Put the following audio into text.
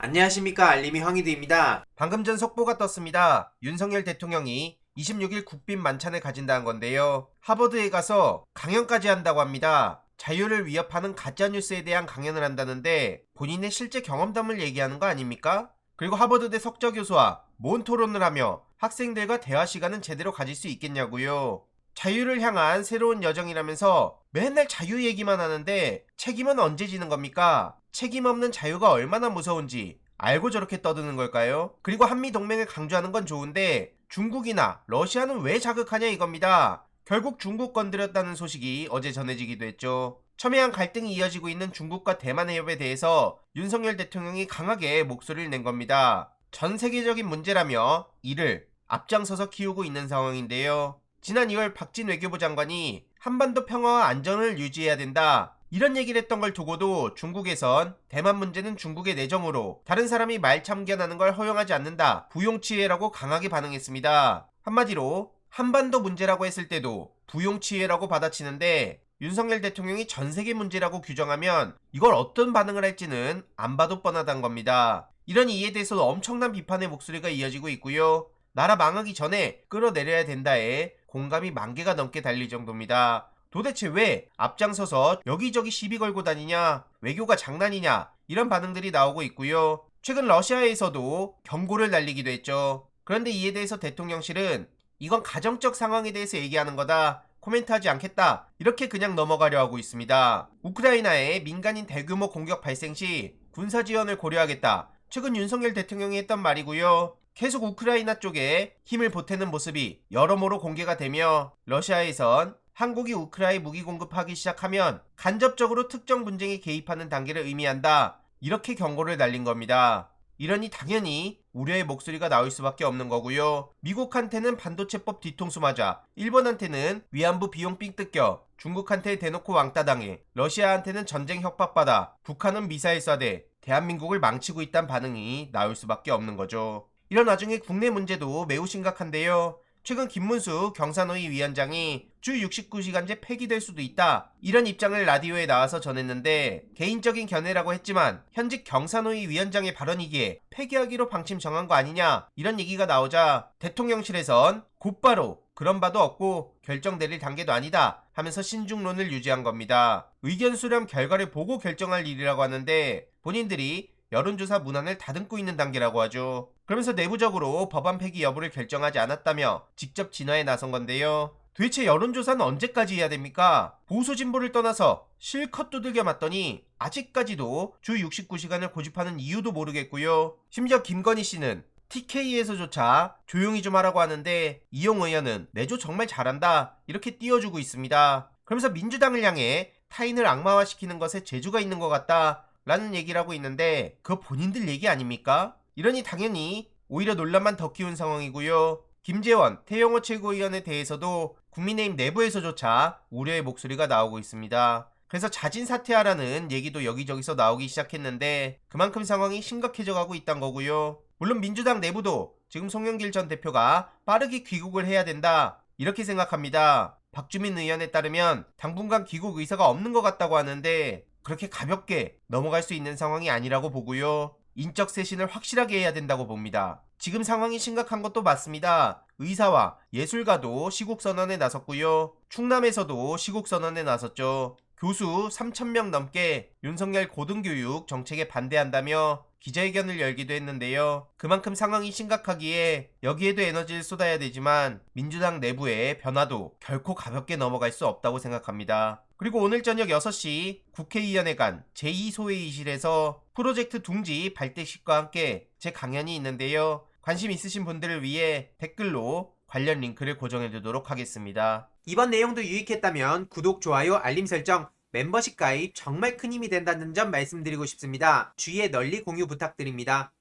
안녕하십니까, 알림이 황희두입니다. 방금 전 속보가 떴습니다. 윤석열 대통령이 26일 국빈 만찬을 가진다는 건데요. 하버드에 가서 강연까지 한다고 합니다. 자유를 위협하는 가짜뉴스에 대한 강연을 한다는데 본인의 실제 경험담을 얘기하는 거 아닙니까? 그리고 하버드대 석좌교수와 뭔 토론을 하며 학생들과 대화 시간은 제대로 가질 수 있겠냐고요. 자유를 향한 새로운 여정이라면서 맨날 자유 얘기만 하는데 책임은 언제 지는 겁니까? 책임 없는 자유가 얼마나 무서운지 알고 저렇게 떠드는 걸까요? 그리고 한미동맹을 강조하는 건 좋은데 중국이나 러시아는 왜 자극하냐 이겁니다. 결국 중국 건드렸다는 소식이 어제 전해지기도 했죠. 첨예한 갈등이 이어지고 있는 중국과 대만 해협에 대해서 윤석열 대통령이 강하게 목소리를 낸 겁니다. 전 세계적인 문제라며 이를 앞장서서 키우고 있는 상황인데요. 지난 2월 박진 외교부 장관이 한반도 평화와 안정을 유지해야 된다, 이런 얘기를 했던 걸 두고도 중국에선 대만 문제는 중국의 내정으로 다른 사람이 말 참견하는 걸 허용하지 않는다, 부용치회라고 강하게 반응했습니다. 한마디로 한반도 문제라고 했을 때도 부용치회라고 받아치는데 윤석열 대통령이 전세계 문제라고 규정하면 이걸 어떤 반응을 할지는 안 봐도 뻔하단 겁니다. 이런 이에 대해서도 엄청난 비판의 목소리가 이어지고 있고요. 나라 망하기 전에 끌어내려야 된다에 공감이 10,000개가 넘게 달릴 정도입니다. 도대체 왜 앞장서서 여기저기 시비 걸고 다니냐, 외교가 장난이냐, 이런 반응들이 나오고 있고요. 최근 러시아에서도 경고를 날리기도 했죠. 그런데 이에 대해서 대통령실은 이건 가정적 상황에 대해서 얘기하는 거다, 코멘트하지 않겠다, 이렇게 그냥 넘어가려 하고 있습니다. 우크라이나의 민간인 대규모 공격 발생 시 군사 지원을 고려하겠다, 최근 윤석열 대통령이 했던 말이고요. 계속 우크라이나 쪽에 힘을 보태는 모습이 여러모로 공개가 되며 러시아에선 한국이 우크라이나에 무기 공급하기 시작하면 간접적으로 특정 분쟁에 개입하는 단계를 의미한다, 이렇게 경고를 날린 겁니다. 이러니 당연히 우려의 목소리가 나올 수밖에 없는 거고요. 미국한테는 반도체법 뒤통수 맞아, 일본한테는 위안부 비용 삥 뜯겨, 중국한테 대놓고 왕따 당해, 러시아한테는 전쟁 협박받아, 북한은 미사일 쏴대, 대한민국을 망치고 있다는 반응이 나올 수밖에 없는 거죠. 이런 와중에 국내 문제도 매우 심각한데요. 최근 김문수 경산호위 위원장이 주 69시간제 폐기될 수도 있다, 이런 입장을 라디오에 나와서 전했는데 개인적인 견해라고 했지만 현직 경산호위 위원장의 발언이기에 폐기하기로 방침 정한 거 아니냐, 이런 얘기가 나오자 대통령실에선 곧바로 그런 바도 없고 결정 내릴 단계도 아니다 하면서 신중론을 유지한 겁니다. 의견 수렴 결과를 보고 결정할 일이라고 하는데 본인들이 여론조사 문안을 다듬고 있는 단계라고 하죠. 그러면서 내부적으로 법안 폐기 여부를 결정하지 않았다며 직접 진화에 나선 건데요. 도대체 여론조사는 언제까지 해야 됩니까? 보수 진보를 떠나서 실컷 두들겨 맞더니 아직까지도 주 69시간을 고집하는 이유도 모르겠고요. 심지어 김건희 씨는 TK에서조차 조용히 좀 하라고 하는데 이용 의원은 내조 정말 잘한다, 이렇게 띄워주고 있습니다. 그러면서 민주당을 향해 타인을 악마화시키는 것에 재주가 있는 것 같다 라는 얘기를 하고 있는데 그거 본인들 얘기 아닙니까? 이러니 당연히 오히려 논란만 더 키운 상황이고요. 김재원, 태영호 최고위원에 대해서도 국민의힘 내부에서조차 우려의 목소리가 나오고 있습니다. 그래서 자진 사퇴하라는 얘기도 여기저기서 나오기 시작했는데 그만큼 상황이 심각해져 가고 있다는 거고요. 물론 민주당 내부도 지금 송영길 전 대표가 빠르게 귀국을 해야 된다, 이렇게 생각합니다. 박주민 의원에 따르면 당분간 귀국 의사가 없는 것 같다고 하는데 그렇게 가볍게 넘어갈 수 있는 상황이 아니라고 보고요. 인적 쇄신을 확실하게 해야 된다고 봅니다. 지금 상황이 심각한 것도 맞습니다. 의사와 예술가도 시국선언에 나섰고요. 충남에서도 시국선언에 나섰죠. 교수 3,000명 넘게 윤석열 고등교육 정책에 반대한다며 기자회견을 열기도 했는데요. 그만큼 상황이 심각하기에 여기에도 에너지를 쏟아야 되지만 민주당 내부의 변화도 결코 가볍게 넘어갈 수 없다고 생각합니다. 그리고 오늘 저녁 6시 국회의원회관 제2소회의실에서 프로젝트 둥지 발대식과 함께 제 강연이 있는데요. 관심 있으신 분들을 위해 댓글로 관련 링크를 고정해두도록 하겠습니다. 이번 내용도 유익했다면 구독, 좋아요, 알림 설정, 멤버십 가입 정말 큰 힘이 된다는 점 말씀드리고 싶습니다. 주위에 널리 공유 부탁드립니다.